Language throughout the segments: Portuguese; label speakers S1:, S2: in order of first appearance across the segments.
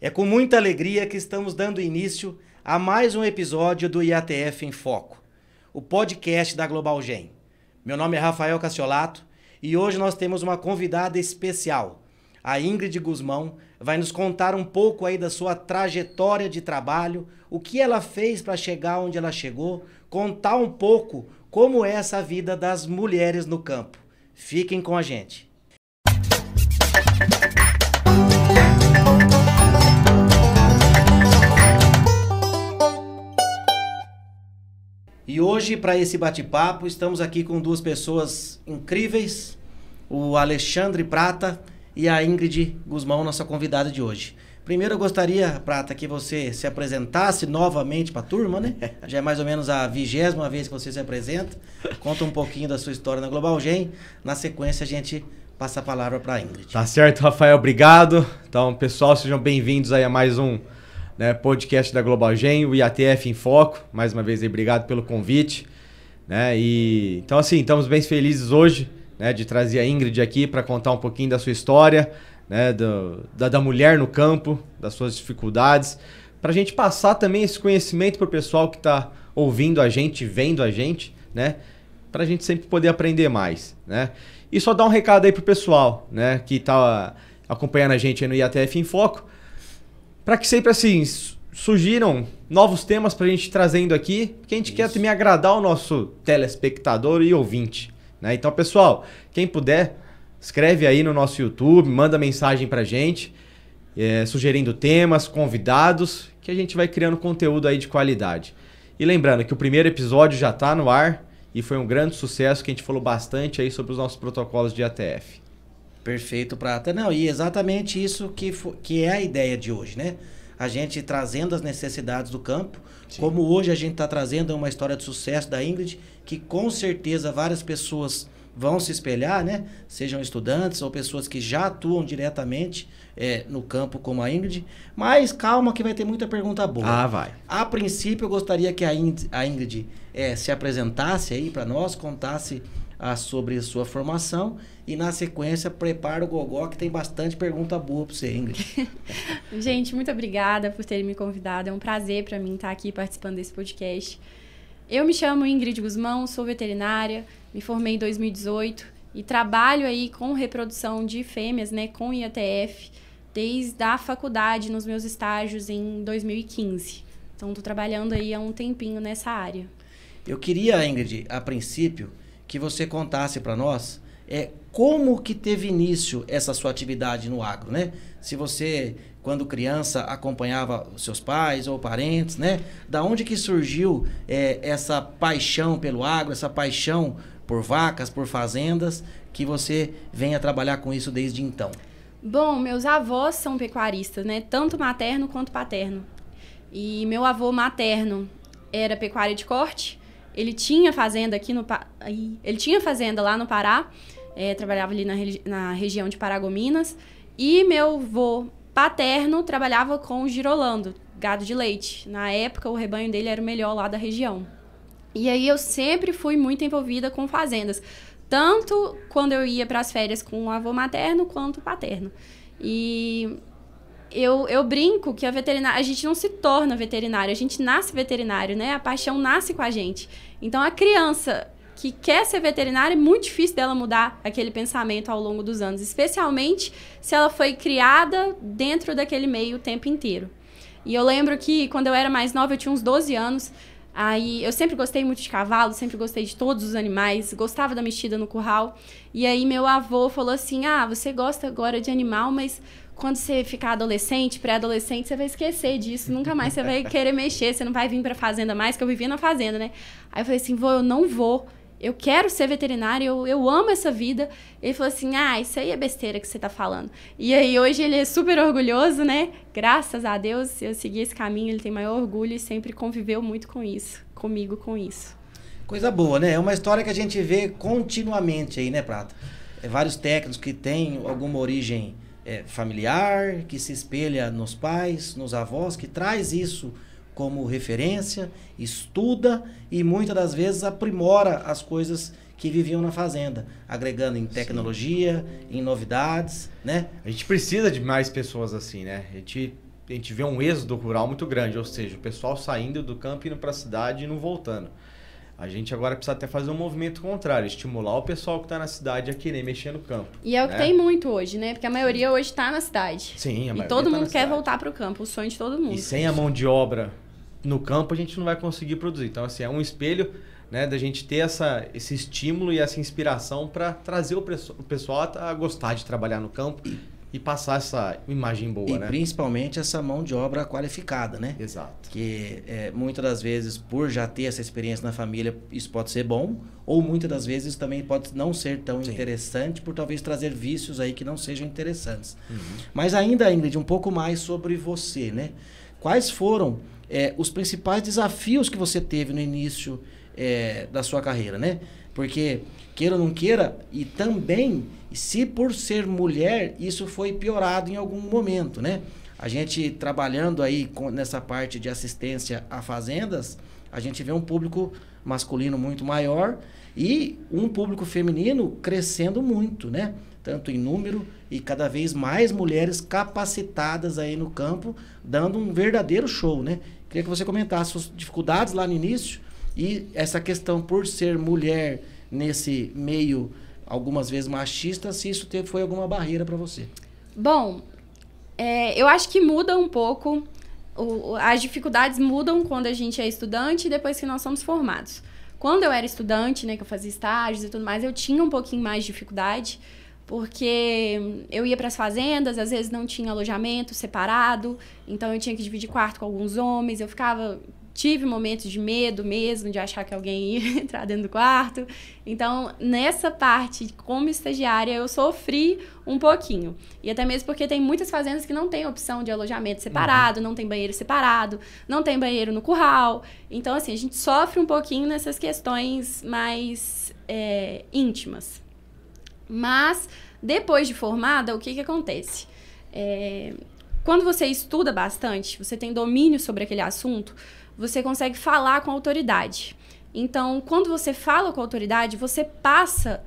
S1: É com muita alegria que estamos dando início a mais um episódio do IATF em Foco, o podcast da Global Gen. Meu nome é Rafael Cassiolato e hoje nós temos uma convidada especial. A Ingrid Guzmão vai nos contar um pouco aí da sua trajetória de trabalho, o que ela fez para chegar onde ela chegou, contar um pouco como é essa vida das mulheres no campo. Fiquem com a gente. E hoje, para esse bate-papo, estamos aqui com duas pessoas incríveis, o Alexandre Prata e a Ingrid Guzmão, nossa convidada de hoje. Primeiro eu gostaria, Prata, que você se apresentasse novamente para a turma, né? Já é mais ou menos a 20ª vez que você se apresenta. Conta um pouquinho da sua história na Global Gen. Na sequência, a gente passa a palavra para a Ingrid.
S2: Tá certo, Rafael, obrigado. Então, pessoal, sejam bem-vindos aí a mais um podcast da Global Gen, o IATF em Foco. Mais uma vez, aí, obrigado pelo convite. Então, assim, estamos bem felizes hoje, de trazer a Ingrid aqui para contar um pouquinho da sua história, da mulher no campo, das suas dificuldades, para a gente passar também esse conhecimento para o pessoal que está ouvindo a gente, vendo a gente, para a gente sempre poder aprender mais. E só dar um recado aí para o pessoal que está acompanhando a gente aí no IATF em Foco, para que sempre assim surgiram novos temas para a gente trazendo aqui, que a gente quer também agradar o nosso telespectador e ouvinte. Então, pessoal, quem puder, escreve aí no nosso YouTube, manda mensagem para a gente, sugerindo temas, convidados, que a gente vai criando conteúdo aí de qualidade. E lembrando que o primeiro episódio já está no ar e foi um grande sucesso, que a gente falou bastante aí sobre os nossos protocolos de IATF.
S1: Perfeito, Prata. Não, e exatamente isso que é a ideia de hoje, A gente trazendo as necessidades do campo, sim, como hoje a gente está trazendo uma história de sucesso da Ingrid, que com certeza várias pessoas vão se espelhar, Sejam estudantes ou pessoas que já atuam diretamente no campo como a Ingrid. Mas calma que vai ter muita pergunta boa.
S2: Ah, vai.
S1: A princípio eu gostaria que a Ingrid se apresentasse aí para nós, contasse sobre a sua formação e na sequência prepara o gogó que tem bastante pergunta boa para você, Ingrid.
S3: Gente, muito obrigada por terem me convidado, é um prazer para mim estar aqui participando desse podcast. Eu me chamo Ingrid Guzmão, sou veterinária, me formei em 2018 e trabalho aí com reprodução de fêmeas, com IATF, desde a faculdade, nos meus estágios em 2015. Então, estou trabalhando aí há um tempinho nessa área.
S1: Eu queria, Ingrid, a princípio, que você contasse para nós como que teve início essa sua atividade no agro, Se você, quando criança, acompanhava os seus pais ou parentes, Da onde que surgiu essa paixão pelo agro, essa paixão por vacas, por fazendas, que você venha trabalhar com isso desde então?
S3: Bom, meus avós são pecuaristas, Tanto materno quanto paterno. E meu avô materno era pecuária de corte. Ele tinha fazenda ele tinha fazenda lá no Pará, trabalhava ali na região de Paragominas. E meu avô paterno trabalhava com girolando, gado de leite. Na época, o rebanho dele era o melhor lá da região. E aí eu sempre fui muito envolvida com fazendas, tanto quando eu ia para as férias com o avô materno quanto paterno. E eu brinco que a gente não se torna veterinário, a gente nasce veterinário, A paixão nasce com a gente. Então, a criança que quer ser veterinária, é muito difícil dela mudar aquele pensamento ao longo dos anos, especialmente se ela foi criada dentro daquele meio o tempo inteiro. E eu lembro que, quando eu era mais nova, eu tinha uns 12 anos, aí eu sempre gostei muito de cavalo, sempre gostei de todos os animais, gostava da mexida no curral. E aí meu avô falou assim, você gosta agora de animal, mas quando você ficar adolescente, pré-adolescente, você vai esquecer disso, nunca mais você vai querer mexer, você não vai vir pra fazenda mais, que eu vivia na fazenda, Aí eu falei assim, vô, eu não vou, eu quero ser veterinária, eu amo essa vida. Ele falou assim, isso aí é besteira que você tá falando. E aí hoje ele é super orgulhoso, Graças a Deus eu segui esse caminho, ele tem maior orgulho e sempre conviveu muito comigo com isso.
S1: Coisa boa, É uma história que a gente vê continuamente aí, Prata? Vários técnicos que têm alguma origem familiar, que se espelha nos pais, nos avós, que traz isso como referência, estuda e muitas das vezes aprimora as coisas que viviam na fazenda, agregando em tecnologia, sim, em novidades,
S2: A gente precisa de mais pessoas assim, A gente a gente vê um êxodo rural muito grande, ou seja, o pessoal saindo do campo, indo para a cidade e não voltando. A gente agora precisa até fazer um movimento contrário, estimular o pessoal que está na cidade a querer mexer no campo.
S3: E é o que tem muito hoje, né? Porque a maioria hoje está na cidade.
S2: Sim, a maioria
S3: e todo mundo quer
S2: cidade.
S3: voltar para o campo, o sonho de todo mundo.
S2: E sem a mão de obra no campo, a gente não vai conseguir produzir. Então, assim, é um espelho, né, da gente ter esse estímulo e essa inspiração para trazer o pessoal a gostar de trabalhar no campo e passar essa imagem boa,
S1: e
S2: né?
S1: principalmente essa mão de obra qualificada, né?
S2: Exato.
S1: Que muitas das vezes, por já ter essa experiência na família, isso pode ser bom, ou muitas das vezes também pode não ser tão interessante, por talvez trazer vícios aí que não sejam interessantes. Mas ainda, Ingrid, um pouco mais sobre você, né? Quais foram os principais desafios que você teve no início da sua carreira, né? Porque, queira ou não queira, e também, se por ser mulher, isso foi piorado em algum momento, né? A gente trabalhando aí nessa parte de assistência a fazendas, a gente vê um público masculino muito maior e um público feminino crescendo muito, né? Tanto em número e cada vez mais mulheres capacitadas aí no campo, dando um verdadeiro show, né? Queria que você comentasse suas dificuldades lá no início e essa questão por ser mulher nesse meio, algumas vezes machista, se isso foi alguma barreira para você.
S3: Bom, eu acho que muda um pouco, as dificuldades mudam quando a gente é estudante e depois que nós somos formados. Quando eu era estudante, né, que eu fazia estágios e tudo mais, eu tinha um pouquinho mais de dificuldade, porque eu ia para as fazendas, às vezes não tinha alojamento separado, então eu tinha que dividir quarto com alguns homens, tive momentos de medo mesmo, de achar que alguém ia entrar dentro do quarto. Então, nessa parte, como estagiária, eu sofri um pouquinho. E até mesmo porque tem muitas fazendas que não tem opção de alojamento separado, não tem banheiro separado, não tem banheiro no curral. Então, assim, a gente sofre um pouquinho nessas questões mais íntimas. Mas, depois de formada, o que acontece? Quando você estuda bastante, você tem domínio sobre aquele assunto, você consegue falar com autoridade. Então, quando você fala com autoridade, você passa...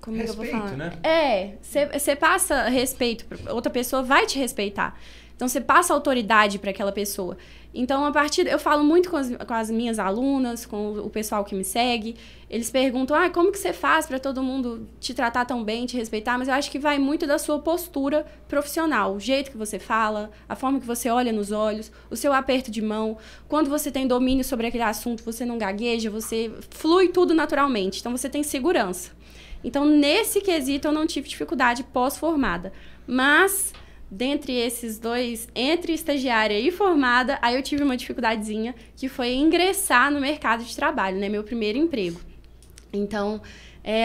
S3: como respeito, que eu vou falar? Né? Você passa respeito. Outra pessoa vai te respeitar. Então, você passa autoridade para aquela pessoa. Então, eu falo muito com as minhas alunas, com o pessoal que me segue. Eles perguntam, como que você faz para todo mundo te tratar tão bem, te respeitar? Mas eu acho que vai muito da sua postura profissional. O jeito que você fala, a forma que você olha nos olhos, o seu aperto de mão. Quando você tem domínio sobre aquele assunto, você não gagueja, você flui tudo naturalmente. Então, você tem segurança. Então, nesse quesito, eu não tive dificuldade pós-formada. Mas... dentre esses dois, entre estagiária e formada, aí eu tive uma dificuldadezinha, que foi ingressar no mercado de trabalho, né? Meu primeiro emprego. Então,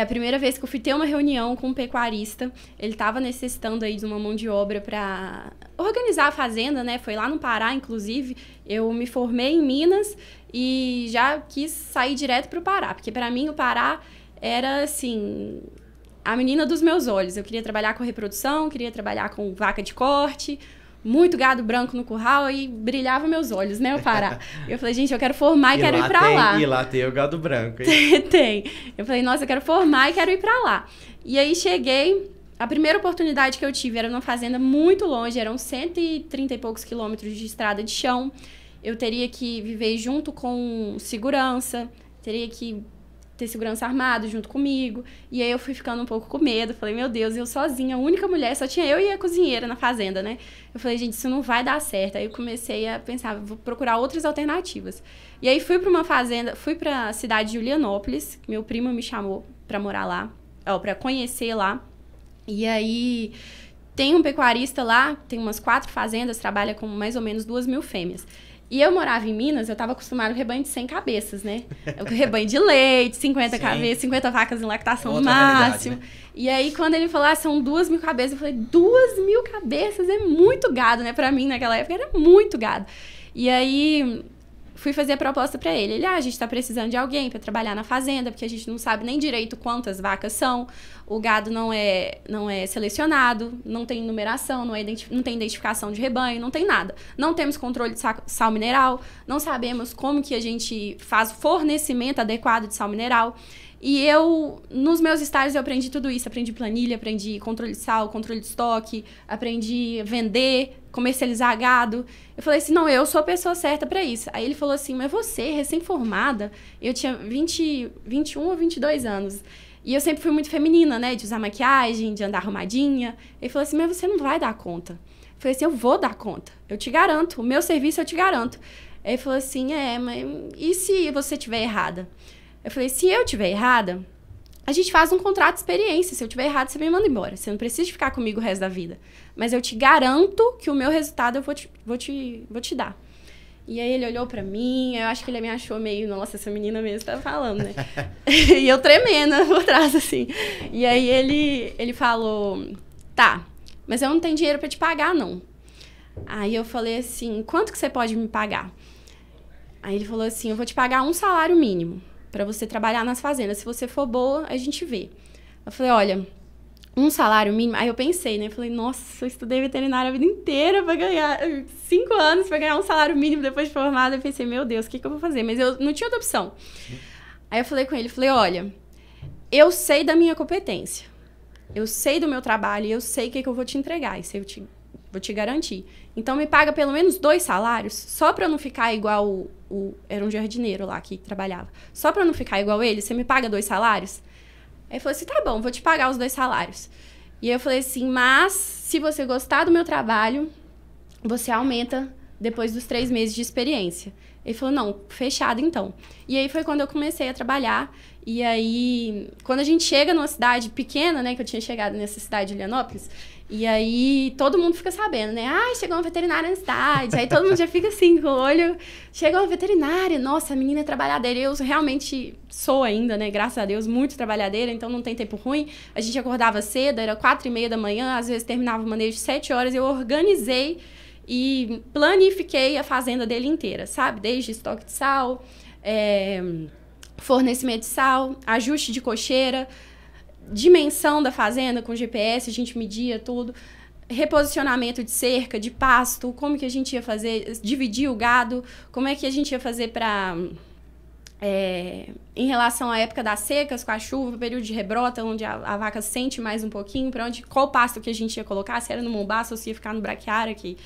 S3: a primeira vez que eu fui ter uma reunião com um pecuarista, ele estava necessitando aí de uma mão de obra para organizar a fazenda, né? Foi lá no Pará, inclusive. Eu me formei em Minas e já quis sair direto para o Pará, porque para mim o Pará era, assim... a menina dos meus olhos. Eu queria trabalhar com reprodução, queria trabalhar com vaca de corte, muito gado branco no curral e brilhava meus olhos, né, o Pará. Eu falei, gente, eu quero formar e quero ir pra lá.
S2: E lá tem o gado branco, hein?
S3: Tem. Eu falei, nossa, eu quero formar e quero ir pra lá. E aí cheguei, a primeira oportunidade que eu tive era numa fazenda muito longe, eram 130 e poucos quilômetros de estrada de chão. Eu teria que viver junto com segurança, teria que ter segurança armado junto comigo. E aí eu fui ficando um pouco com medo. Falei, meu Deus, eu sozinha, a única mulher, só tinha eu e a cozinheira na fazenda, né? Eu falei, gente, isso não vai dar certo. Aí eu comecei a pensar, vou procurar outras alternativas. E aí fui para uma fazenda, fui para a cidade de Julianópolis, que meu primo me chamou para morar lá, para conhecer lá. E aí tem um pecuarista lá, tem umas 4 fazendas, trabalha com mais ou menos 2.000 fêmeas. E eu morava em Minas, eu estava acostumada com rebanho de 100 cabeças, né? Rebanho de leite, 50 cabeças, 50 vacas em lactação no máximo. Né? E aí, quando ele falou, são 2.000 cabeças, eu falei, 2.000 cabeças é muito gado, né? Pra mim, naquela época, era muito gado. E aí, fui fazer a proposta pra ele. Ele, a gente tá precisando de alguém pra trabalhar na fazenda, porque a gente não sabe nem direito quantas vacas são. o gado não é selecionado, não tem numeração, não tem identificação de rebanho, não tem nada. Não temos controle de sal mineral, não sabemos como que a gente faz o fornecimento adequado de sal mineral. E nos meus estágios, eu aprendi tudo isso. Aprendi planilha, aprendi controle de sal, controle de estoque, aprendi vender, comercializar gado. Eu falei assim, não, eu sou a pessoa certa para isso. Aí ele falou assim, mas você, recém-formada, eu tinha 21 ou 22 anos. E eu sempre fui muito feminina, né, de usar maquiagem, de andar arrumadinha. Ele falou assim, mas você não vai dar conta. Eu falei assim, eu vou dar conta, eu te garanto, o meu serviço eu te garanto. Aí ele falou assim, mas e se você estiver errada? Eu falei, se eu estiver errada, a gente faz um contrato de experiência. Se eu estiver errada, você me manda embora. Você não precisa ficar comigo o resto da vida. Mas eu te garanto que o meu resultado eu vou te dar. E aí ele olhou pra mim, eu acho que ele me achou meio, nossa, essa menina mesmo tá falando, né? E eu tremendo por trás, assim. E aí ele falou, tá, mas eu não tenho dinheiro pra te pagar, não. Aí eu falei assim, quanto que você pode me pagar? Aí ele falou assim, eu vou te pagar um salário mínimo para você trabalhar nas fazendas. Se você for boa, a gente vê. Eu falei, olha, um salário mínimo... Aí eu pensei, né? Eu falei, nossa, eu estudei veterinária a vida inteira para ganhar... 5 anos para ganhar um salário mínimo depois de formada. Eu pensei, meu Deus, o que eu vou fazer? Mas eu não tinha outra opção. Aí eu falei com ele, falei, olha, eu sei da minha competência. Eu sei do meu trabalho e eu sei o que eu vou te entregar. Isso eu vou te garantir. Então, me paga pelo menos 2 salários, só para não ficar igual era um jardineiro lá que trabalhava. Só para não ficar igual ele, você me paga 2 salários? Aí ele falou assim, tá bom, vou te pagar os 2 salários. E eu falei assim, mas se você gostar do meu trabalho, você aumenta depois dos 3 meses de experiência. Ele falou, não, fechado então. E aí foi quando eu comecei a trabalhar. E aí, quando a gente chega numa cidade pequena, né, que eu tinha chegado nessa cidade de Helianópolis, e aí todo mundo fica sabendo, né? Chegou uma veterinária na cidade. Aí todo mundo já fica assim, com o olho. Chegou uma veterinária, nossa, a menina é trabalhadeira. Eu realmente sou ainda, né? Graças a Deus, muito trabalhadeira, então não tem tempo ruim. A gente acordava cedo, era 4h30 da manhã, às vezes terminava o manejo 7 horas. Eu organizei e planifiquei a fazenda dele inteira, sabe? Desde estoque de sal, fornecimento de sal, ajuste de cocheira, dimensão da fazenda com GPS, a gente media tudo, reposicionamento de cerca, de pasto, como que a gente ia fazer, dividir o gado, como é que a gente ia fazer para... em relação à época das secas, com a chuva, período de rebrota, onde a vaca sente mais um pouquinho, qual pasto que a gente ia colocar, se era no mombaço ou se ia ficar no braquiária, que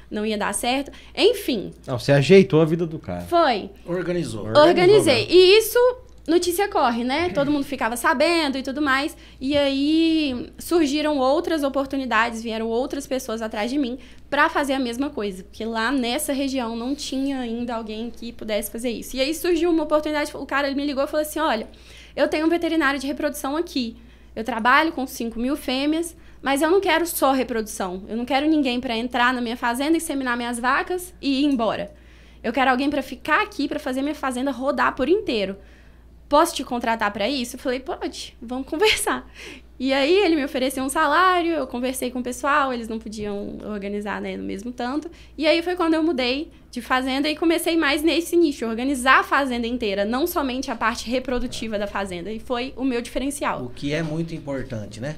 S3: não ia dar certo. Enfim.
S2: Não, você ajeitou a vida do cara.
S3: Foi.
S1: Organizei.
S3: E isso, notícia corre, né? Todo mundo ficava sabendo e tudo mais. E aí surgiram outras oportunidades, vieram outras pessoas atrás de mim para fazer a mesma coisa. Porque lá nessa região não tinha ainda alguém que pudesse fazer isso. E aí surgiu uma oportunidade, o cara me ligou e falou assim, olha, eu tenho um veterinário de reprodução aqui. Eu trabalho com 5.000 fêmeas, mas eu não quero só reprodução. Eu não quero ninguém para entrar na minha fazenda, inseminar minhas vacas e ir embora. Eu quero alguém para ficar aqui, para fazer minha fazenda rodar por inteiro. Posso te contratar para isso? Eu falei, pode, vamos conversar. E aí ele me ofereceu um salário, eu conversei com o pessoal, eles não podiam organizar, né, no mesmo tanto. E aí foi quando eu mudei de fazenda e comecei mais nesse nicho, organizar a fazenda inteira, não somente a parte reprodutiva da fazenda. E foi o meu diferencial.
S1: O que é muito importante, né?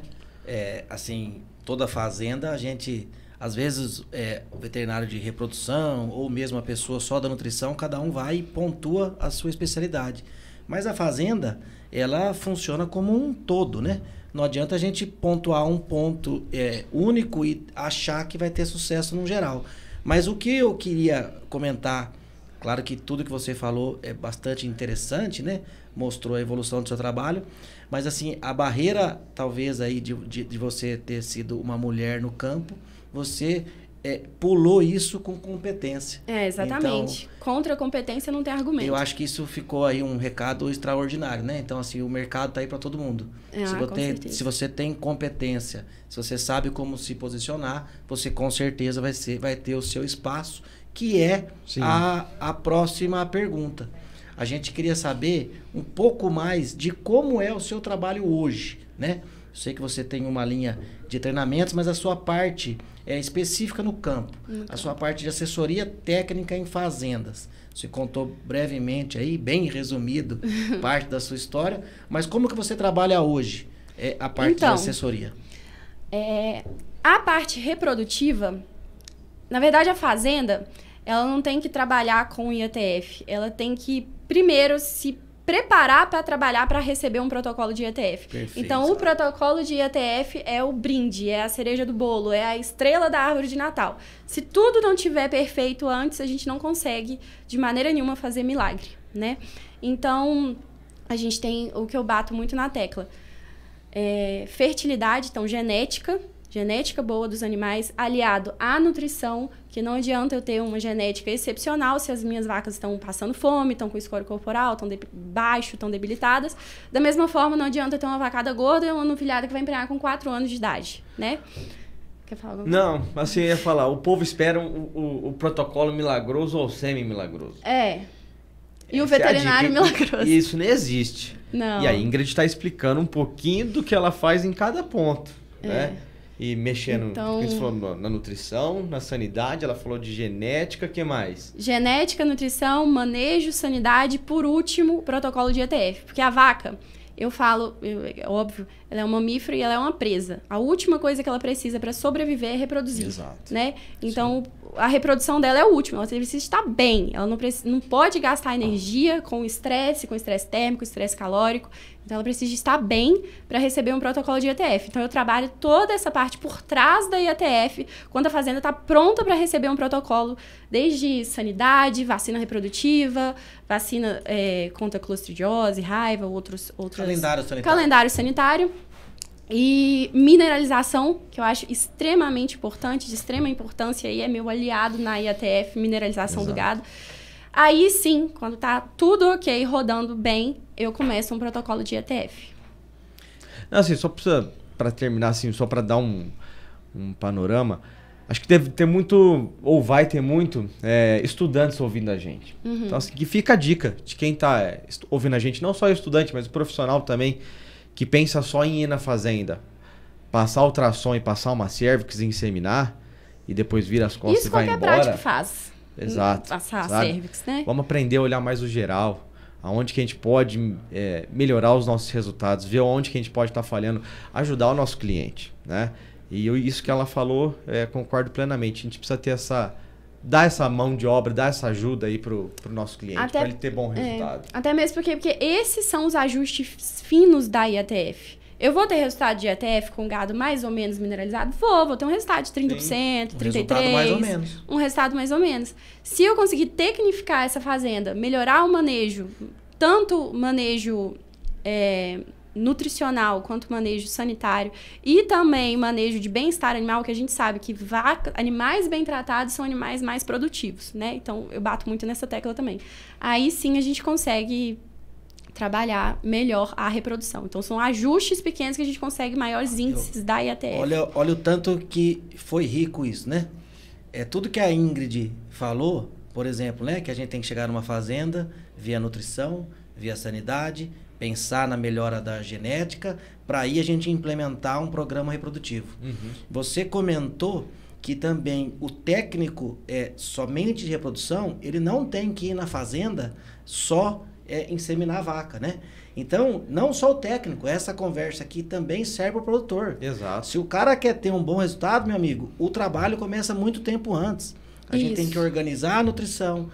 S1: Assim, toda fazenda, a gente, às vezes, o veterinário de reprodução ou mesmo a pessoa só da nutrição, cada um vai e pontua a sua especialidade. Mas a fazenda, ela funciona como um todo, né? Não adianta a gente pontuar um ponto único e achar que vai ter sucesso no geral. Mas o que eu queria comentar, claro que tudo que você falou é bastante interessante, né? Mostrou a evolução do seu trabalho. Mas assim, a barreira talvez aí de você ter sido uma mulher no campo, você pulou isso com competência.
S3: Exatamente. Então, contra a competência não tem argumento.
S1: Eu acho que isso ficou aí um recado extraordinário, né? Então, assim, o mercado tá aí para todo mundo. Se você tem competência, se você sabe como se posicionar, você com certeza vai ter o seu espaço, que é a próxima pergunta. A gente queria saber um pouco mais de como é o seu trabalho hoje, né? Eu sei que você tem uma linha de treinamentos, mas a sua parte é específica no campo. A sua parte de assessoria técnica em fazendas. Você contou brevemente aí, bem resumido, parte da sua história. Mas como que você trabalha hoje? é a parte de assessoria?
S3: A parte reprodutiva, na verdade, a fazenda, ela não tem que trabalhar com o IATF. Ela tem que, primeiro, se preparar para trabalhar para receber um protocolo de IATF.
S1: Perfeito.
S3: Então, o protocolo de IATF é o brinde, é a cereja do bolo, é a estrela da árvore de Natal. Se tudo não tiver perfeito antes, a gente não consegue, de maneira nenhuma, fazer milagre, né? Então, a gente tem o que eu bato muito na tecla. Fertilidade, então, genética boa dos animais, aliado à nutrição, que não adianta eu ter uma genética excepcional se as minhas vacas estão passando fome, estão com score corporal, estão baixo, estão debilitadas. Da mesma forma, não adianta eu ter uma vacada gorda e uma novilhada que vai emprenhar com 4 anos de idade, né? Quer falar alguma coisa?
S2: Não, assim, eu ia falar, o povo espera o protocolo milagroso ou semi-milagroso.
S3: E o veterinário milagroso.
S2: E isso nem existe.
S3: Não.
S2: E a Ingrid está explicando um pouquinho do que ela faz em cada ponto, né? E mexendo,
S3: Então,
S2: você falou na nutrição, na sanidade, ela falou de genética, o que mais?
S3: Genética, nutrição, manejo, sanidade, por último, o protocolo de IATF. Porque a vaca, eu falo, óbvio, ela é um mamífero e ela é uma presa. A última coisa que ela precisa para sobreviver é reproduzir.
S1: Exato.
S3: Né? Então, a reprodução dela é o último. Ela precisa estar bem. Ela não pode gastar energia com estresse térmico, estresse calórico. Então, ela precisa estar bem para receber um protocolo de IATF. Então, eu trabalho toda essa parte por trás da IATF, quando a fazenda está pronta para receber um protocolo, desde sanidade, vacina reprodutiva, vacina contra clostridiose, raiva, outros calendário sanitário. E mineralização, que eu acho extremamente importante, de extrema importância, e é meu aliado na IATF, mineralização do gado. Aí sim, quando tá tudo ok, rodando bem, eu começo um protocolo de IATF.
S2: Não, assim, só para terminar, assim, só para dar um panorama, acho que deve ter muito, ou vai ter muito, estudantes ouvindo a gente. Então, assim, que fica a dica de quem tá ouvindo a gente, não só o estudante, mas o profissional também, que pensa só em ir na fazenda, passar ultrassom e passar uma cervix e inseminar, e depois vira as costas e vai embora.
S3: Isso qualquer prático faz.
S2: Exato.
S3: Passar a cervix, né?
S2: Vamos aprender a olhar mais o geral, aonde que a gente pode melhorar os nossos resultados, ver onde que a gente pode estar falhando, ajudar o nosso cliente, né? E isso que ela falou, concordo plenamente. A gente precisa ter dar essa mão de obra, dar essa ajuda aí pro nosso cliente, para ele ter bom resultado.
S3: Até mesmo porque esses são os ajustes finos da IATF. Eu vou ter resultado de IATF com gado mais ou menos mineralizado? Vou ter um resultado de 30%,
S1: Sim,
S3: 33%.
S1: Resultado mais ou menos.
S3: Um resultado mais ou menos. Se eu conseguir tecnificar essa fazenda, melhorar o manejo, tanto manejo nutricional quanto manejo sanitário e também manejo de bem-estar animal, que a gente sabe que animais bem tratados são animais mais produtivos, né? Então, eu bato muito nessa tecla também. Aí sim a gente consegue trabalhar melhor a reprodução. Então, são ajustes pequenos que a gente consegue maiores índices da IATF.
S1: Olha o tanto que foi rico isso, né? Tudo que a Ingrid falou, por exemplo, né? Que a gente tem que chegar numa fazenda via nutrição, via sanidade, pensar na melhora da genética, para aí a gente implementar um programa reprodutivo. Você comentou que também o técnico somente de reprodução, ele não tem que ir na fazenda só inseminar a vaca, né? Então, não só o técnico, essa conversa aqui também serve para o produtor.
S2: Exato.
S1: Se o cara quer ter um bom resultado, meu amigo, o trabalho começa muito tempo antes. A gente tem que organizar a nutrição,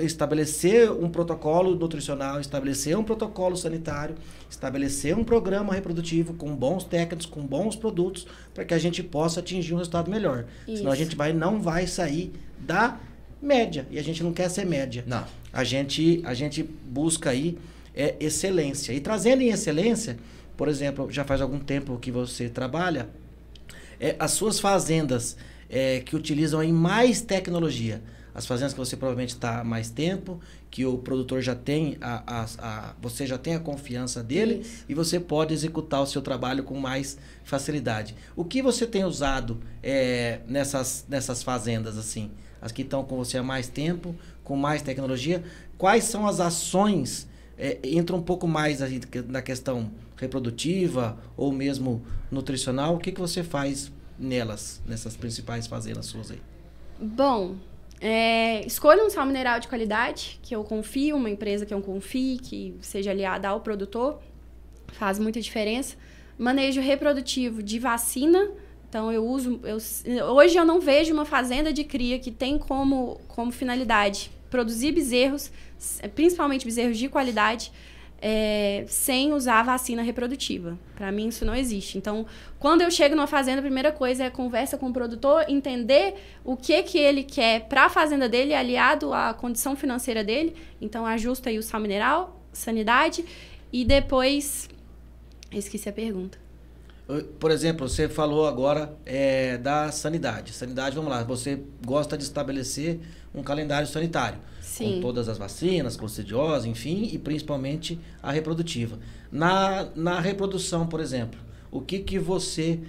S1: estabelecer um protocolo nutricional, estabelecer um protocolo sanitário, estabelecer um programa reprodutivo com bons técnicos, com bons produtos, para que a gente possa atingir um resultado melhor.
S3: Isso.
S1: Senão a gente não vai sair da média. E a gente não quer ser média.
S2: Não.
S1: A gente busca aí excelência. E trazendo em excelência, por exemplo, já faz algum tempo que você trabalha, as suas fazendas que utilizam aí mais tecnologia. As fazendas que você provavelmente está há mais tempo, que o produtor já tem você já tem a confiança dele. Isso. E você pode executar o seu trabalho com mais facilidade. O que você tem usado nessas fazendas assim? As que estão com você há mais tempo, com mais tecnologia, quais são as ações, entra um pouco mais aí na questão reprodutiva ou mesmo nutricional, o que você faz nessas principais fazendas suas aí?
S3: Bom, escolha um sal mineral de qualidade, que eu confio, uma empresa que eu confie, que seja aliada ao produtor, faz muita diferença. Manejo reprodutivo de vacina. Então, hoje eu não vejo uma fazenda de cria que tem como finalidade produzir bezerros, principalmente bezerros de qualidade, sem usar a vacina reprodutiva. Para mim, isso não existe. Então, quando eu chego numa fazenda, a primeira coisa é conversa com o produtor, entender o que ele quer para a fazenda dele, aliado à condição financeira dele. Então, ajusta aí o sal mineral, sanidade, e depois... Esqueci a pergunta.
S1: Por exemplo, você falou agora da sanidade. Sanidade, vamos lá, você gosta de estabelecer um calendário sanitário.
S3: Sim.
S1: Com todas as vacinas, coccidiose, enfim, e principalmente a reprodutiva. Na reprodução, por exemplo, o que você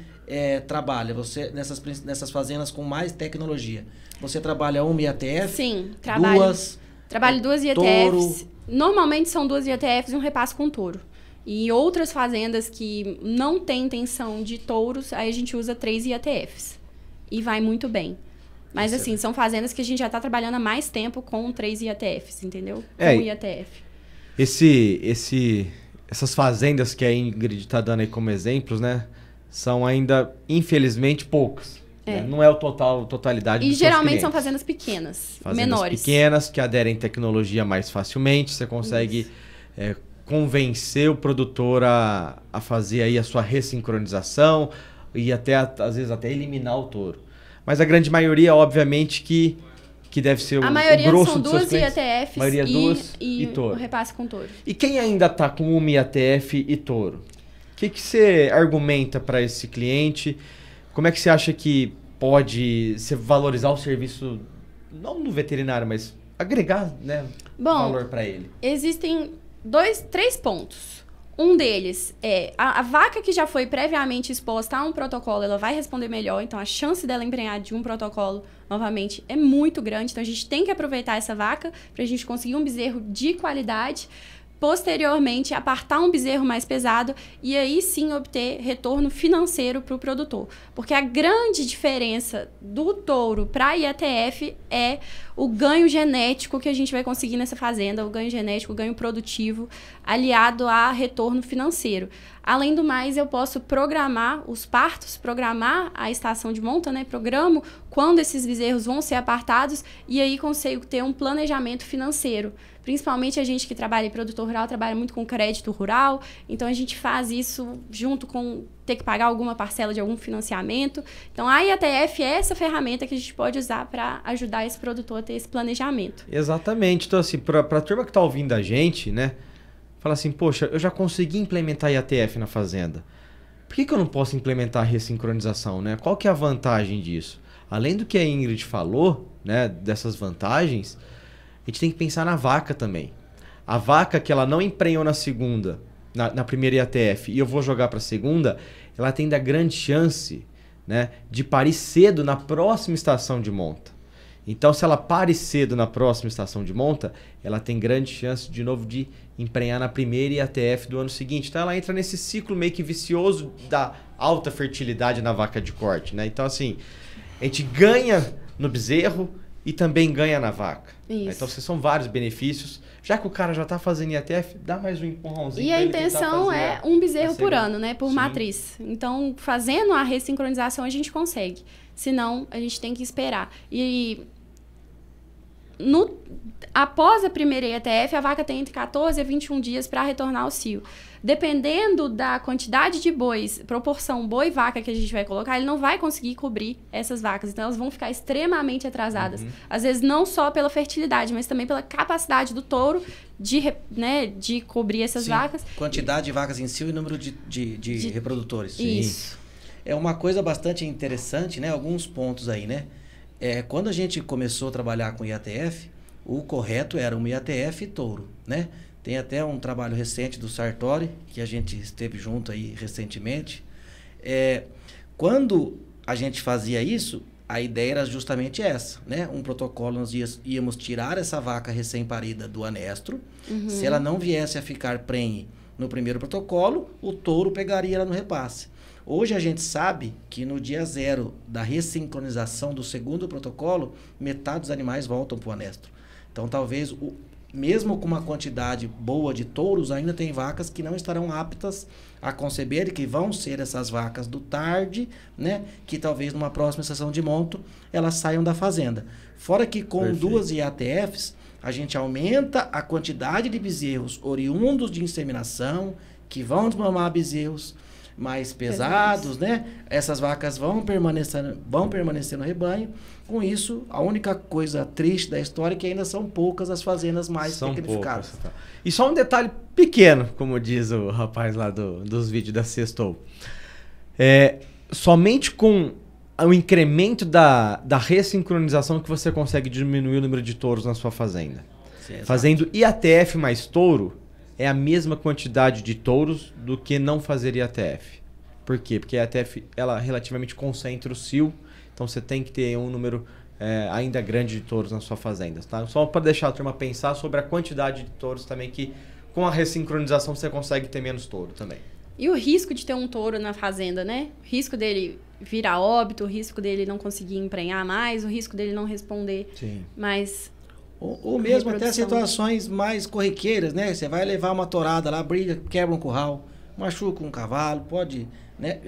S1: trabalha? Você nessas fazendas com mais tecnologia, você trabalha uma IATF?
S3: Sim, trabalho 2 IATFs.
S1: Touro.
S3: Normalmente são 2 IATFs e um repasse com touro. E outras fazendas que não têm intenção de touros, aí a gente usa 3 IATFs. E vai muito bem. Mas, assim, são fazendas que a gente já está trabalhando há mais tempo com 3 IATFs, entendeu? Com IATF.
S2: Essas fazendas que a Ingrid está dando aí como exemplos, né? São ainda, infelizmente, poucas. Né? Não é a totalidade dos
S3: geralmente são fazendas pequenas, menores.
S2: Pequenas, que aderem tecnologia mais facilmente. Você consegue... convencer o produtor a fazer aí a sua ressincronização e até, às vezes, até eliminar o touro. Mas a grande maioria, obviamente, que deve ser o grosso dos seus clientes.
S3: A maioria são 2 IATFs
S2: maioria
S3: e
S2: touro.
S3: O repasse com touro.
S2: E quem ainda está com uma IATF e touro? O que você argumenta para esse cliente? Como é que você acha que pode se valorizar o serviço, não no veterinário, mas agregar, né, valor para ele?
S3: Existem 3 pontos. Um deles é a vaca que já foi previamente exposta a um protocolo, ela vai responder melhor, então a chance dela emprenhar de um protocolo novamente é muito grande, então a gente tem que aproveitar essa vaca para a gente conseguir um bezerro de qualidade, posteriormente apartar um bezerro mais pesado e aí sim obter retorno financeiro para o produtor. Porque a grande diferença do touro para a IATF é o ganho genético que a gente vai conseguir nessa fazenda, o ganho genético, o ganho produtivo, aliado a retorno financeiro. Além do mais, eu posso programar os partos, programar a estação de monta, né? Programo quando esses bezerros vão ser apartados e aí consigo ter um planejamento financeiro. Principalmente a gente que trabalha em produtor rural, trabalha muito com crédito rural, então a gente faz isso junto com ter que pagar alguma parcela de algum financiamento. Então a IATF é essa ferramenta que a gente pode usar para ajudar esse produtor a ter esse planejamento.
S2: Exatamente. Então assim, para a turma que está ouvindo a gente, né? Fala assim, poxa, eu já consegui implementar a IATF na fazenda. Por que eu não posso implementar a ressincronização, né? Qual que é a vantagem disso? Além do que a Ingrid falou, né, dessas vantagens, a gente tem que pensar na vaca também. A vaca que ela não emprenhou na segunda, na primeira IATF, e eu vou jogar para a segunda, ela tem da grande chance, né, de parir cedo na próxima estação de monta. Então, se ela pare cedo na próxima estação de monta, ela tem grande chance, de novo, de emprenhar na primeira IATF do ano seguinte. Então, ela entra nesse ciclo meio que vicioso da alta fertilidade na vaca de corte, né? Então, assim, a gente ganha no bezerro e também ganha na vaca.
S3: Isso.
S2: Então, são vários benefícios. Já que o cara já está fazendo IATF, dá mais um empurrãozinho.
S3: E a intenção é um bezerro por ano, né? Por matriz. Então, fazendo a ressincronização, a gente consegue. Senão, a gente tem que esperar. E após a primeira IATF, a vaca tem entre 14 a 21 dias para retornar ao cio. Dependendo da quantidade de bois, proporção boi-vaca que a gente vai colocar, ele não vai conseguir cobrir essas vacas. Então, elas vão ficar extremamente atrasadas. Às vezes, não só pela fertilidade, mas também pela capacidade do touro de cobrir essas vacas.
S1: Quantidade de vacas em cio e número de reprodutores.
S3: Isso.
S1: É uma coisa bastante interessante, né? Alguns pontos aí, né? Quando a gente começou a trabalhar com IATF, o correto era uma IATF e touro, né? Tem até um trabalho recente do Sartori, que a gente esteve junto aí recentemente. Quando a gente fazia isso, a ideia era justamente essa, né? Um protocolo, nós íamos tirar essa vaca recém-parida do anestro. Se ela não viesse a ficar prenhe no primeiro protocolo, o touro pegaria ela no repasse. Hoje a gente sabe que no dia 0 da ressincronização do segundo protocolo, metade dos animais voltam para o anestro. Então talvez mesmo com uma quantidade boa de touros, ainda tem vacas que não estarão aptas a conceber e que vão ser essas vacas do tarde, né? Que talvez numa próxima sessão de monto elas saiam da fazenda. Fora que com
S2: Perfeito.
S1: 2 IATFs, a gente aumenta a quantidade de bezerros oriundos de inseminação que vão desmamar bezerros mais pesados, né? Essas vacas vão permanecer no rebanho. Com isso, a única coisa triste da história é que ainda são poucas as fazendas mais tecnificadas.
S2: Poucas. E só um detalhe pequeno, como diz o rapaz lá dos vídeos da Sextou. Somente com o incremento da ressincronização que você consegue diminuir o número de touros na sua fazenda.
S1: Sim,
S2: Fazendo IATF mais touro, é a mesma quantidade de touros do que não fazer IATF. Por quê? Porque a IATF ela relativamente concentra o cio, então você tem que ter um número ainda grande de touros na sua fazenda. Tá? Só para deixar a turma pensar sobre a quantidade de touros também, que com a ressincronização você consegue ter menos touro também.
S3: E o risco de ter um touro na fazenda, né? O risco dele virar óbito, o risco dele não conseguir emprenhar mais, o risco dele não responder mais.
S1: Ou mesmo até situações mais corriqueiras, né? Você vai levar uma tourada lá, briga, quebra um curral, machuca um cavalo, pode, né?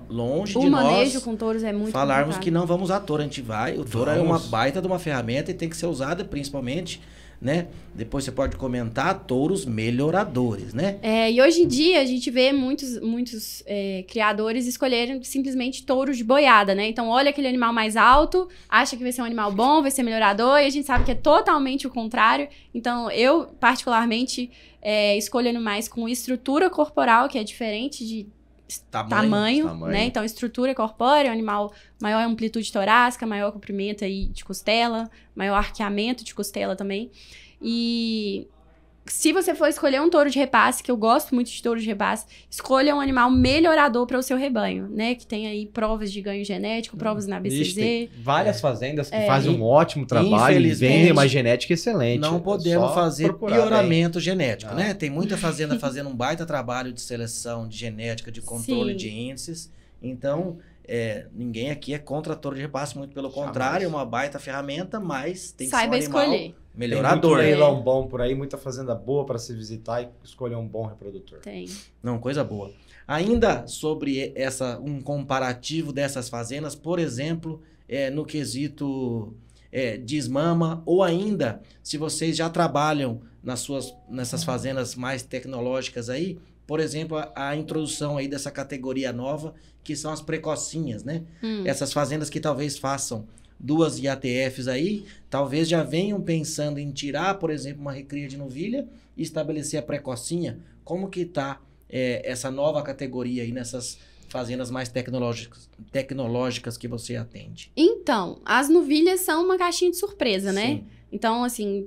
S1: Longe de nós.
S3: O manejo com touros é muito
S1: falarmos
S3: complicado.
S1: que não vamos usar touro. A gente vai. O touro é uma baita de uma ferramenta e tem que ser usada principalmente, né? Depois você pode comentar touros melhoradores, né?
S3: E hoje em dia a gente vê muitos criadores escolherem simplesmente touros de boiada, né? Então olha aquele animal mais alto, acha que vai ser um animal bom, vai ser melhorador, e a gente sabe que é totalmente o contrário. Então eu, particularmente, escolho animais com estrutura corporal, que é diferente de tamanho, né? Então, estrutura corpórea, animal maior amplitude torácica, maior comprimento aí de costela, maior arqueamento de costela também. E se você for escolher um touro de repasse, que eu gosto muito de touro de repasse, escolha um animal melhorador para o seu rebanho, né? Que tem aí provas de ganho genético, provas na BCZ.
S2: Tem várias fazendas que fazem um ótimo trabalho e vendem uma genética excelente.
S1: Não podemos fazer pioramento genético, né? Tem muita fazenda fazendo um baita trabalho de seleção, de genética, de controle de índices. Então, ninguém aqui é contra touro de repasse, muito pelo contrário, é uma baita ferramenta, mas tem que ser um animal
S3: escolher.
S1: Melhorador.
S2: Tem muito leilão bom por aí, muita fazenda boa para se visitar e escolher um bom reprodutor.
S3: Tem.
S1: Não, coisa boa. Ainda sobre um comparativo dessas fazendas, por exemplo, no quesito desmama, ou ainda, se vocês já trabalham nessas fazendas mais tecnológicas aí, por exemplo, a introdução aí dessa categoria nova, que são as precocinhas, né? Essas fazendas que talvez façam 2 IATFs aí, talvez já venham pensando em tirar, por exemplo, uma recria de novilha e estabelecer a precocinha. Como que está essa nova categoria aí nessas fazendas mais tecnológicas que você atende?
S3: Então, as novilhas são uma caixinha de surpresa, né?
S1: Sim.
S3: Então, assim,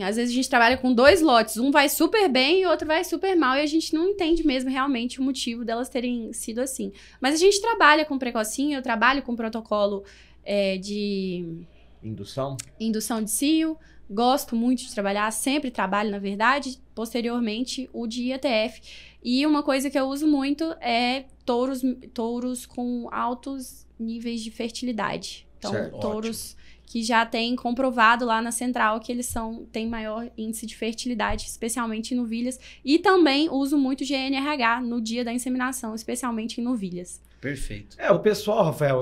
S3: às vezes a gente trabalha com 2 lotes, um vai super bem e o outro vai super mal, e a gente não entende mesmo realmente o motivo delas terem sido assim. Mas a gente trabalha com precocinha, eu trabalho com protocolo de indução de cio, gosto muito de trabalhar, sempre trabalho, na verdade, posteriormente o de IATF. E uma coisa que eu uso muito é touros com altos níveis de fertilidade. Então, touros que já têm comprovado lá na central que eles têm maior índice de fertilidade, especialmente em novilhas. E também uso muito GNRH no dia da inseminação, especialmente em novilhas.
S1: Perfeito.
S2: O pessoal, Rafael,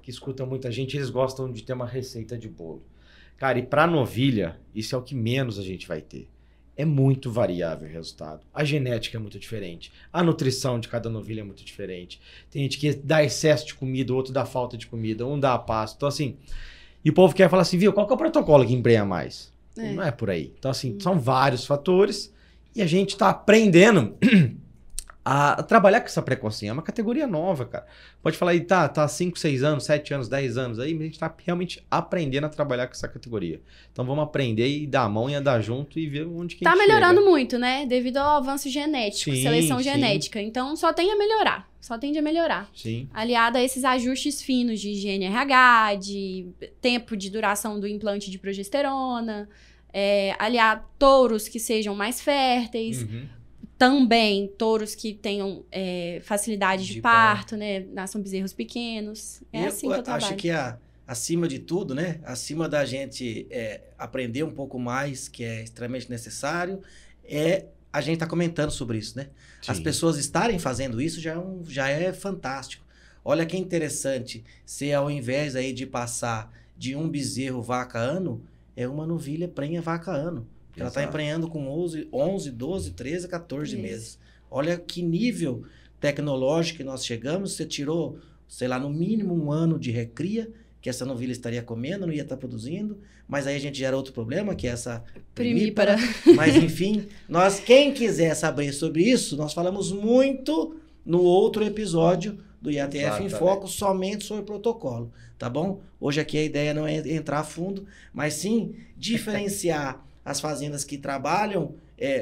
S2: que escuta muita gente, eles gostam de ter uma receita de bolo. Cara, e pra novilha, isso é o que menos a gente vai ter. É muito variável o resultado. A genética é muito diferente. A nutrição de cada novilha é muito diferente. Tem gente que dá excesso de comida, outro dá falta de comida, um dá pasto. Então, assim, e o povo quer falar assim, viu, qual que é o protocolo que emprenha mais? Não é por aí. Então, assim, são vários fatores e a gente tá aprendendo a trabalhar com essa precocinha. É uma categoria nova, cara. Pode falar aí, tá 5, 6 anos, 7 anos, 10 anos aí, mas a gente tá realmente aprendendo a trabalhar com essa categoria. Então vamos aprender e dar a mão e andar junto e ver onde que a gente
S3: melhorando
S2: chega.
S3: Muito, né? Devido ao avanço genético, seleção genética. Então só tende a melhorar.
S2: Sim.
S3: Aliado a esses ajustes finos de GNRH, de tempo de duração do implante de progesterona, aliar touros que sejam mais férteis, também touros que tenham facilidade de parto, né? Nasçam bezerros pequenos. Assim que eu trabalho.
S1: Acho que acima de tudo, né? Acima da gente aprender um pouco mais, que é extremamente necessário, a gente tá comentando sobre isso, né?
S2: Sim.
S1: As pessoas estarem fazendo isso já é fantástico. Olha que interessante, se ao invés aí de passar de um bezerro vaca ano, é uma novilha prenha vaca ano. Ela está emprenhando com 11, 12, 13, 14 meses. Olha que nível tecnológico que nós chegamos. Você tirou, sei lá, no mínimo 1 ano de recria, que essa novilha estaria comendo, não ia estar produzindo. Mas aí a gente gera outro problema, que é essa primípara. Mas enfim, quem quiser saber sobre isso, nós falamos muito no outro episódio do IATF em Foco, somente sobre protocolo, tá bom? Hoje aqui a ideia não é entrar a fundo, mas sim diferenciar as fazendas que trabalham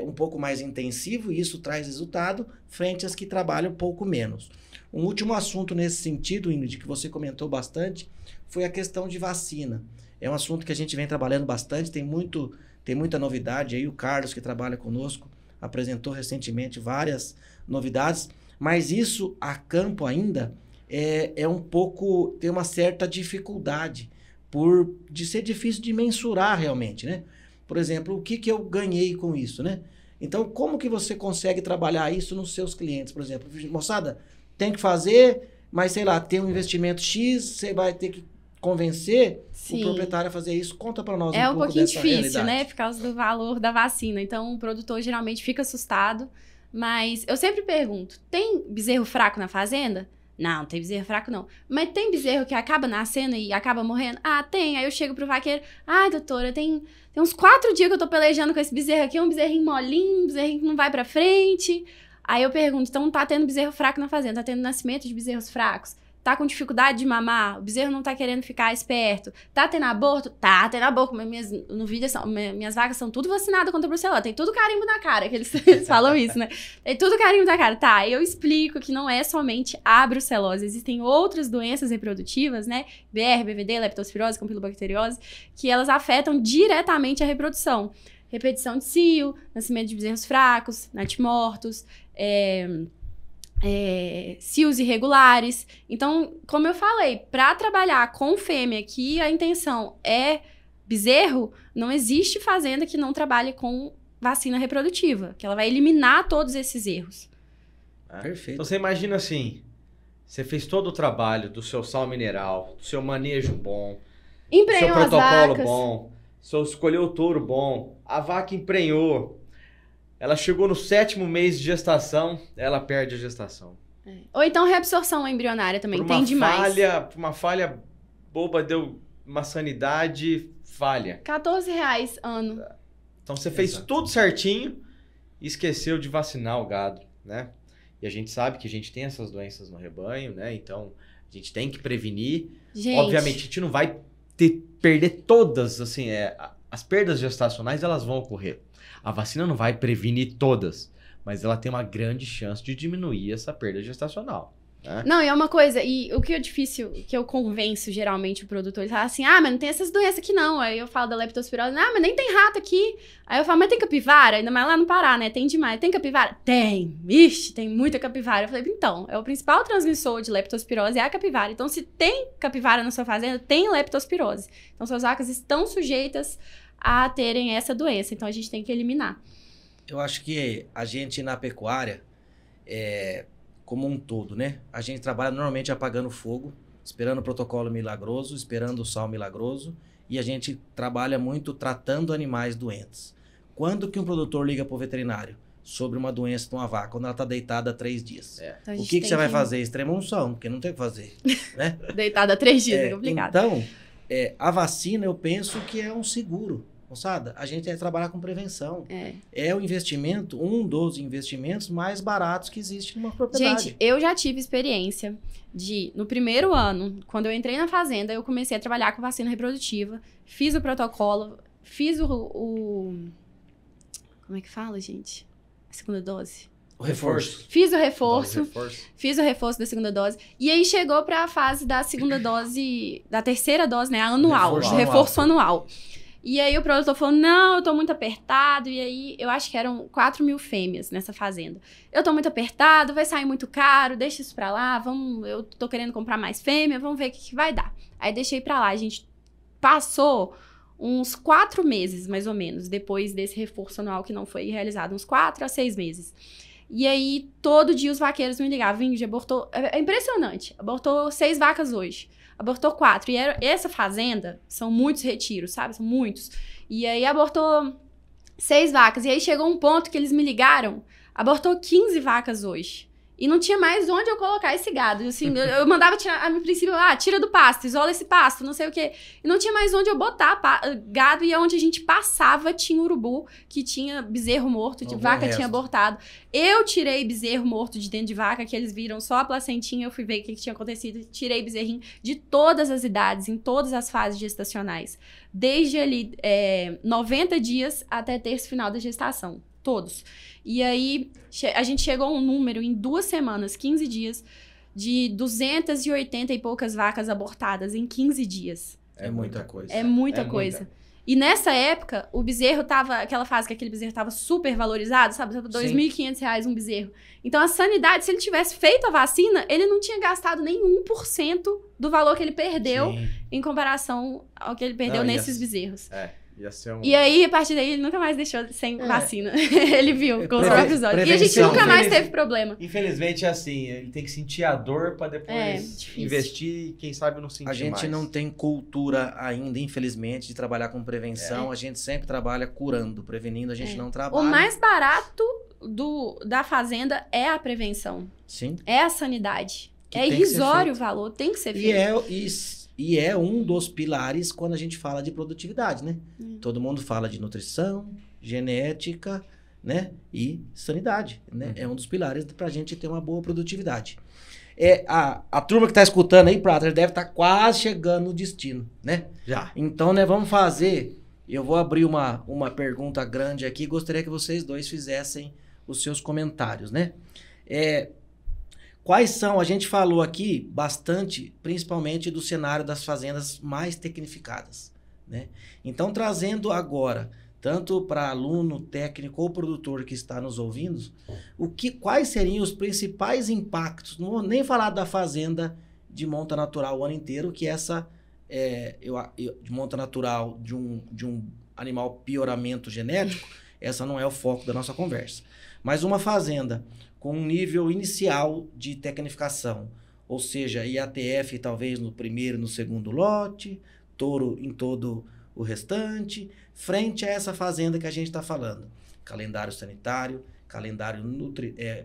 S1: um pouco mais intensivo, e isso traz resultado, frente às que trabalham um pouco menos. Um último assunto nesse sentido, Ingrid, que você comentou bastante, foi a questão de vacina. É um assunto que a gente vem trabalhando bastante, tem muita novidade aí. O Carlos, que trabalha conosco, apresentou recentemente várias novidades, mas isso a campo ainda tem uma certa dificuldade de ser difícil de mensurar realmente, né? Por exemplo, o que eu ganhei com isso, né? Então, como que você consegue trabalhar isso nos seus clientes? Por exemplo, moçada, tem que fazer, mas sei lá, tem um investimento X, você vai ter que convencer o proprietário a fazer isso. Conta para nós um pouco dessa realidade. É um pouquinho difícil,
S3: né? Por causa do valor da vacina. Então, o produtor geralmente fica assustado. Mas eu sempre pergunto, tem bezerro fraco na fazenda? Não tem bezerro fraco não. Mas tem bezerro que acaba nascendo e acaba morrendo? Ah, tem. Aí eu chego pro vaqueiro, doutora, tem uns 4 dias que eu tô pelejando com esse bezerro aqui, um bezerrinho molinho, um bezerrinho que não vai pra frente. Aí eu pergunto, então tá tendo bezerro fraco na fazenda, tá tendo nascimento de bezerros fracos? Tá com dificuldade de mamar? O bezerro não tá querendo ficar esperto? Tá tendo aborto? Tá tendo aborto. Mas minhas vacas são tudo vacinadas contra a brucelose. Tem tudo carimbo na cara, que eles falam isso, né? Tem tudo carimbo na cara. Tá, eu explico que não é somente a brucelose. Existem outras doenças reprodutivas, né? BR, BVD, leptospirose, campilobacteriose, que elas afetam diretamente a reprodução. Repetição de cio, nascimento de bezerros fracos, natimortos, cios irregulares. Então, como eu falei, para trabalhar com fêmea que a intenção é bezerro, não existe fazenda que não trabalhe com vacina reprodutiva, que ela vai eliminar todos esses erros.
S1: Perfeito.
S2: Então você imagina assim, você fez todo o trabalho do seu sal mineral, do seu manejo bom, do seu protocolo bom, você escolheu o touro bom, a vaca emprenhou, ela chegou no 7º mês de gestação, ela perde a gestação.
S3: Ou então reabsorção embrionária também, tem demais.
S2: Por uma falha boba, deu uma sanidade falha.
S3: R$14 ano.
S2: Então você fez tudo certinho e esqueceu de vacinar o gado, né? E a gente sabe que a gente tem essas doenças no rebanho, né? Então a gente tem que prevenir. Obviamente a gente não vai perder todas, assim, as perdas gestacionais elas vão ocorrer. A vacina não vai prevenir todas, mas ela tem uma grande chance de diminuir essa perda gestacional. Né?
S3: Não, e é uma coisa, e o que é difícil, que eu convenço geralmente o produtor, ele fala assim, mas não tem essas doenças aqui não. Aí eu falo da leptospirose, mas nem tem rato aqui. Aí eu falo, mas tem capivara? Ainda mais lá no Pará, né? Tem demais. Tem capivara? Tem. Ixi, tem muita capivara. Eu falei, então, o principal transmissor de leptospirose é a capivara. Então, se tem capivara na sua fazenda, tem leptospirose. Então, suas vacas estão sujeitas a terem essa doença. Então, a gente tem que eliminar.
S1: Eu acho que a gente na pecuária, como um todo, né? A gente trabalha normalmente apagando fogo, esperando o protocolo milagroso, esperando o sal milagroso, e a gente trabalha muito tratando animais doentes. Quando que um produtor liga para o veterinário sobre uma doença de uma vaca? Quando ela está deitada há 3 dias.
S3: Então,
S1: o que você vai fazer? Extrema unção, porque não tem o que fazer. Né?
S3: Deitada há 3 dias, é complicado.
S1: Então, a vacina eu penso que é um seguro. Moçada, a gente trabalhar com prevenção. É o investimento, um dos investimentos mais baratos que existe numa propriedade.
S3: Gente, eu já tive experiência no primeiro ano, quando eu entrei na fazenda, eu comecei a trabalhar com vacina reprodutiva, fiz o protocolo, fiz como é que fala, gente? A segunda dose?
S1: O reforço.
S3: Fiz o reforço da segunda dose. E aí chegou para a fase da segunda dose, da terceira dose, né? A anual, reforço anual. E aí o produtor falou, não, eu tô muito apertado. E aí eu acho que eram 4.000 fêmeas nessa fazenda. Eu tô muito apertado, vai sair muito caro, deixa isso pra lá, eu tô querendo comprar mais fêmea, vamos ver o que vai dar. Aí deixei pra lá, a gente passou uns 4 meses, mais ou menos, depois desse reforço anual que não foi realizado, uns 4 a 6 meses. E aí, todo dia os vaqueiros me ligavam, Ingrid, abortou... É impressionante, abortou 6 vacas hoje. Abortou 4. E essa fazenda, são muitos retiros, sabe? São muitos. E aí, abortou 6 vacas. E aí, chegou um ponto que eles me ligaram, abortou 15 vacas hoje. E não tinha mais onde eu colocar esse gado. Assim, eu mandava tirar, no princípio, tira do pasto, isola esse pasto, não sei o quê. E não tinha mais onde eu botar gado. E onde a gente passava, tinha urubu, que tinha bezerro morto, de vaca tinha abortado. Eu tirei bezerro morto de dentro de vaca, que eles viram só a placentinha, eu fui ver o que tinha acontecido. Tirei bezerrinho de todas as idades, em todas as fases gestacionais. Desde ali, 90 dias até terço final da gestação. Todos. E aí, a gente chegou a um número, em 2 semanas, 15 dias, de 280 e poucas vacas abortadas em 15 dias.
S1: É muita coisa.
S3: É muita coisa. E nessa época, o bezerro tava... Aquela fase que aquele bezerro tava super valorizado, sabe? R$ 2.500 um bezerro. Então, a sanidade, se ele tivesse feito a vacina, ele não tinha gastado nem 1% do valor que ele perdeu em comparação ao que ele perdeu nesses bezerros.
S2: Ia ser
S3: E aí, a partir daí, ele nunca mais deixou sem vacina. Ele viu com os próprios olhos. E a gente nunca mais teve problema.
S2: Infelizmente é assim, ele tem que sentir a dor pra depois investir e quem sabe não sentir mais.
S1: A gente não tem cultura ainda, infelizmente, de trabalhar com prevenção. A gente sempre trabalha curando, prevenindo, a gente não trabalha. O
S3: mais barato da fazenda é a prevenção.
S1: Sim.
S3: É a sanidade. É irrisório o valor, tem que ser feito.
S1: E é um dos pilares quando a gente fala de produtividade, né? Todo mundo fala de nutrição, genética, né? E sanidade, né? É um dos pilares para a gente ter uma boa produtividade. A turma que está escutando aí, Prater, deve estar quase chegando no destino, né?
S2: Já.
S1: Então, né, vamos fazer... Eu vou abrir uma pergunta grande aqui. Gostaria que vocês dois fizessem os seus comentários, né? Quais são, a gente falou aqui bastante, principalmente do cenário das fazendas mais tecnificadas, né? Então, trazendo agora, tanto para aluno, técnico ou produtor que está nos ouvindo, quais seriam os principais impactos, não vou nem falar da fazenda de monta natural o ano inteiro, que de monta natural de um animal pioramento genético, essa não é o foco da nossa conversa. Mas uma fazenda com um nível inicial de tecnificação, ou seja, IATF talvez no primeiro e no segundo lote, touro em todo o restante, frente a essa fazenda que a gente está falando. Calendário sanitário,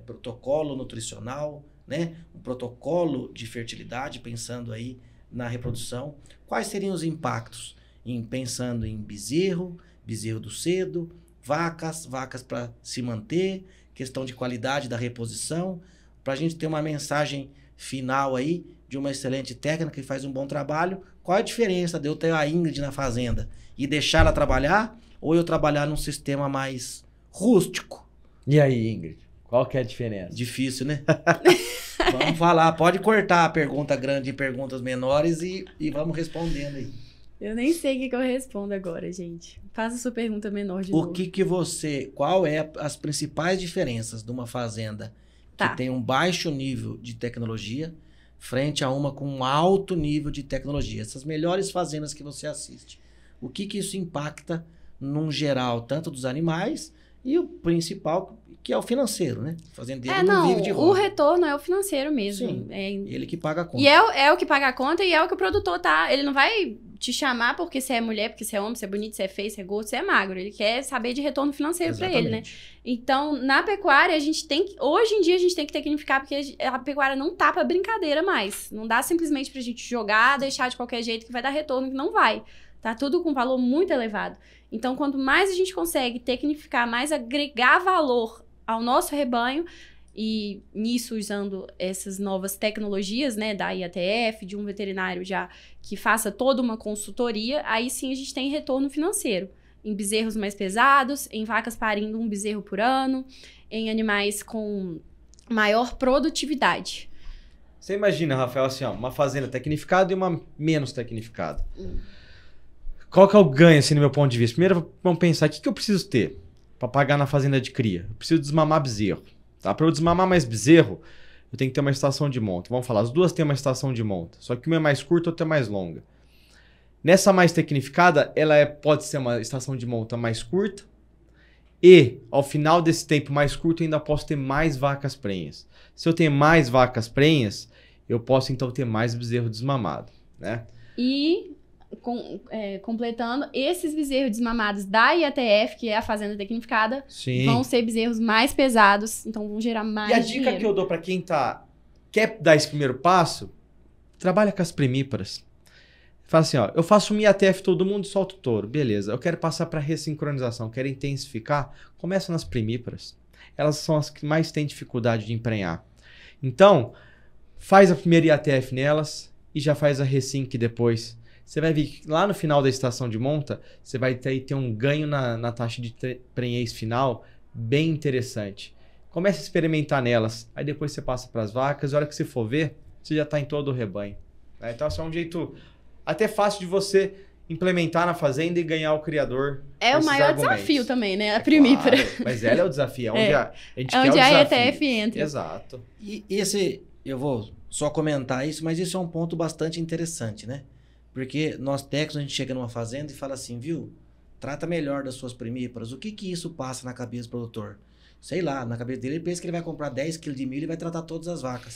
S1: protocolo nutricional, né? Um protocolo de fertilidade, pensando aí na reprodução. Quais seriam os impactos? Pensando em bezerro do cedo, vacas para se manter, questão de qualidade da reposição, para a gente ter uma mensagem final aí de uma excelente técnica que faz um bom trabalho. Qual é a diferença de eu ter a Ingrid na fazenda e deixar ela trabalhar, ou eu trabalhar num sistema mais rústico?
S2: E aí, Ingrid, qual que é a diferença?
S1: Difícil, né? Vamos falar, pode cortar a pergunta grande em perguntas menores e vamos respondendo aí.
S3: Eu nem sei o que eu respondo agora, gente. Faça sua pergunta menor de novo.
S1: Qual é as principais diferenças de uma fazenda que tem um baixo nível de tecnologia frente a uma com um alto nível de tecnologia? Essas melhores fazendas que você assiste. O que isso impacta num geral, tanto dos animais e o principal, que é o financeiro, né? O fazendeiro não vive de roubo.
S3: O retorno é o financeiro mesmo.
S1: Sim, ele que paga a conta.
S3: E é o que paga a conta e é o que o produtor ele não vai te chamar porque você é mulher, porque você é homem, você é bonito, você é feio, você é gordo, você é magro. Ele quer saber de retorno financeiro para ele, né? Então, na pecuária, hoje em dia a gente tem que tecnificar, porque a pecuária não tá pra brincadeira mais. Não dá simplesmente pra gente jogar, deixar de qualquer jeito que vai dar retorno, que não vai. Tá tudo com valor muito elevado. Então, quanto mais a gente consegue tecnificar, mais agregar valor ao nosso rebanho, e nisso usando essas novas tecnologias, né, da IATF, de um veterinário já que faça toda uma consultoria, aí sim a gente tem retorno financeiro. Em bezerros mais pesados, em vacas parindo um bezerro por ano, em animais com maior produtividade.
S2: Você imagina, Rafael, assim, uma fazenda tecnificada e uma menos tecnificada. Qual que é o ganho, assim, no meu ponto de vista? Primeiro, vamos pensar, o que eu preciso ter para pagar na fazenda de cria? Eu preciso desmamar bezerro. Tá? Para eu desmamar mais bezerro, eu tenho que ter uma estação de monta. Vamos falar, as duas têm uma estação de monta, só que uma é mais curta, outra é mais longa. Nessa mais tecnificada, ela pode ser uma estação de monta mais curta e, ao final desse tempo mais curto, eu ainda posso ter mais vacas prenhas. Se eu tenho mais vacas prenhas, eu posso, então, ter mais bezerro desmamado, né?
S3: E, completando, esses bezerros desmamados da IATF, que é a Fazenda Tecnificada,
S2: Sim.
S3: vão ser bezerros mais pesados, então vão gerar mais
S2: E a
S3: dinheiro.
S2: dica que eu dou para quem quer dar esse primeiro passo, trabalha com as primíparas. Fala assim, ó, eu faço um IATF todo mundo, solto o touro, beleza. Eu quero passar para ressincronização, quero intensificar, começa nas primíparas. Elas são as que mais têm dificuldade de emprenhar. Então, faz a primeira IATF nelas e já faz a resync depois. Você vai ver que lá no final da estação de monta, você vai ter um ganho na taxa de prenhez final bem interessante. Comece a experimentar nelas, aí depois você passa para as vacas, e a hora que você for ver, você já está em todo o rebanho. Então, esse é um jeito até fácil de você implementar na fazenda e ganhar o criador.
S3: É o maior desafio também, né? A primípara.
S2: Claro, mas ela é o desafio, é onde a gente quer o
S3: onde a
S2: desafio.
S3: ETF entra.
S2: Exato.
S1: E esse, eu vou só comentar isso, mas isso é um ponto bastante interessante, né? Porque nós técnicos, a gente chega numa fazenda e fala assim, viu? Trata melhor das suas primíparas. O que isso passa na cabeça do produtor? Sei lá, na cabeça dele ele pensa que ele vai comprar 10 kg de milho e vai tratar todas as vacas.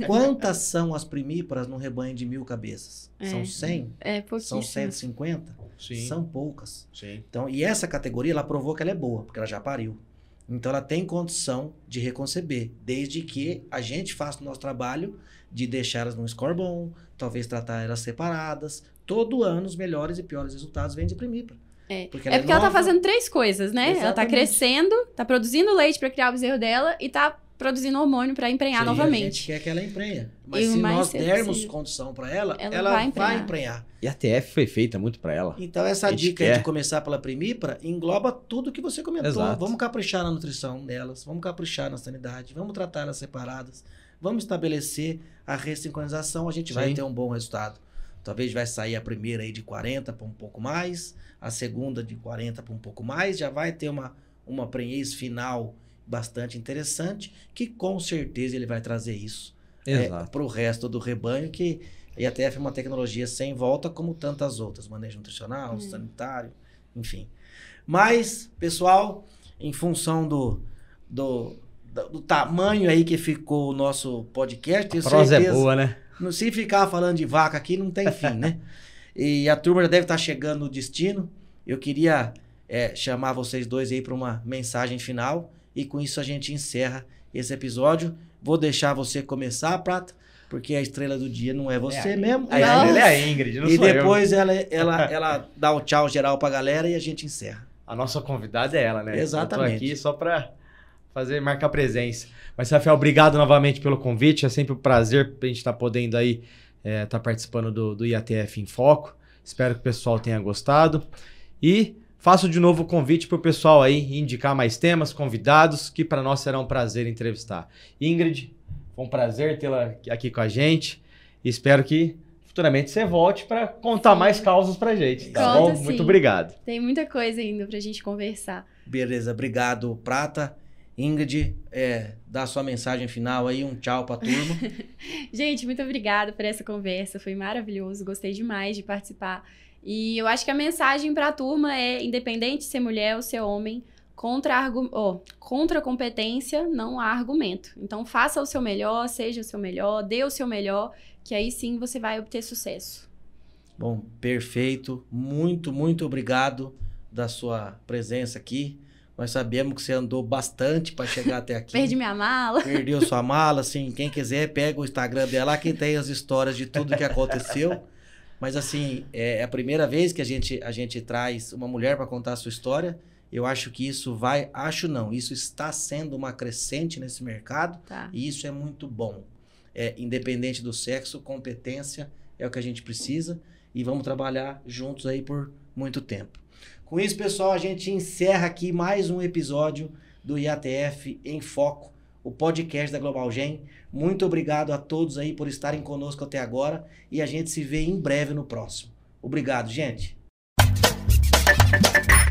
S1: Quantas são as primíparas num rebanho de 1000 cabeças? São 100?
S3: Pouquíssimo.
S1: São 150?
S2: Sim.
S1: São poucas.
S2: Sim.
S1: Então, e essa categoria, ela provou que ela é boa, porque ela já pariu. Então, ela tem condição de reconceber, desde que a gente faça o nosso trabalho de deixar elas num score bom, talvez tratar elas separadas. Todo ano, os melhores e piores resultados vêm de primípara.
S3: Porque ela tá fazendo 3 coisas, né?
S1: Exatamente.
S3: Ela tá crescendo, tá produzindo leite para criar o bezerro dela e tá produzindo hormônio para emprenhar novamente.
S1: A gente quer que ela emprenha. Mas
S3: E
S1: se
S3: o mais
S1: nós
S3: cedo
S1: dermos
S3: possível.
S1: condição para ela,
S3: Ela
S1: ela
S3: vai
S1: vai
S3: emprenhar.
S1: emprenhar.
S2: E a TF foi feita muito para ela.
S1: Então, essa
S2: A gente
S1: dica
S2: quer.
S1: de começar pela primípara engloba tudo que você comentou.
S2: Exato.
S1: Vamos caprichar na nutrição delas, vamos caprichar na sanidade, vamos tratar elas separadas, vamos estabelecer a ressincronização, a gente vai
S2: Sim.
S1: ter um bom resultado. Talvez vai sair a primeira aí de 40 para um pouco mais, a segunda de 40 para um pouco mais, já vai ter uma prenhez final bastante interessante, que com certeza ele vai trazer isso para o resto do rebanho, que a IATF é uma tecnologia sem volta, como tantas outras, manejo nutricional, sanitário, enfim. Mas, pessoal, em função do tamanho aí que ficou o nosso podcast, tenho
S2: A prosa
S1: certeza,
S2: é boa, né?
S1: se ficar falando de vaca aqui, não tem fim, né? E a turma já deve estar chegando no destino. Eu queria chamar vocês dois aí para uma mensagem final. E com isso a gente encerra esse episódio. Vou deixar você começar, Prata, porque a estrela do dia não é você mesmo.
S2: Ela é a Ingrid, não
S1: E
S2: sou eu.
S1: depois ela dá o tchau geral pra galera e a gente encerra.
S2: A nossa convidada é ela, né?
S1: Exatamente.
S2: Eu tô aqui só para marcar presença. Mas, Rafael, obrigado novamente pelo convite. É sempre um prazer a gente estar podendo aí estar participando do IATF em Foco. Espero que o pessoal tenha gostado. E faço de novo o convite para o pessoal aí indicar mais temas, convidados, que para nós será um prazer entrevistar. Ingrid, foi um prazer tê-la aqui com a gente. E espero que futuramente você volte para contar mais causas para gente. Tá
S3: Conto,
S2: bom?
S3: sim.
S2: Muito obrigado.
S3: Tem muita coisa ainda pra gente conversar.
S1: Beleza, obrigado, Prata. Ingrid, dá sua mensagem final aí, um tchau pra turma.
S3: Gente, muito obrigada por essa conversa. Foi maravilhoso. Gostei demais de participar. E eu acho que a mensagem para a turma é, independente de ser mulher ou ser homem, contra a competência não há argumento. Então faça o seu melhor, seja o seu melhor, dê o seu melhor, que aí sim você vai obter sucesso.
S1: Bom, perfeito. Muito, muito obrigado da sua presença aqui. Nós sabemos que você andou bastante para chegar até aqui.
S3: Perdi minha mala.
S1: Perdeu sua mala, assim, quem quiser pega o Instagram dela, que tem as histórias de tudo que aconteceu. Mas assim, é a primeira vez que a gente traz uma mulher para contar a sua história. Eu acho que isso isso está sendo uma crescente nesse mercado.
S3: Tá.
S1: E isso é muito bom. Independente do sexo, competência é o que a gente precisa. E vamos trabalhar juntos aí por muito tempo. Com isso, pessoal, a gente encerra aqui mais um episódio do IATF em Foco, o podcast da Global Gen. Muito obrigado a todos aí por estarem conosco até agora e a gente se vê em breve no próximo. Obrigado, gente. Tchau.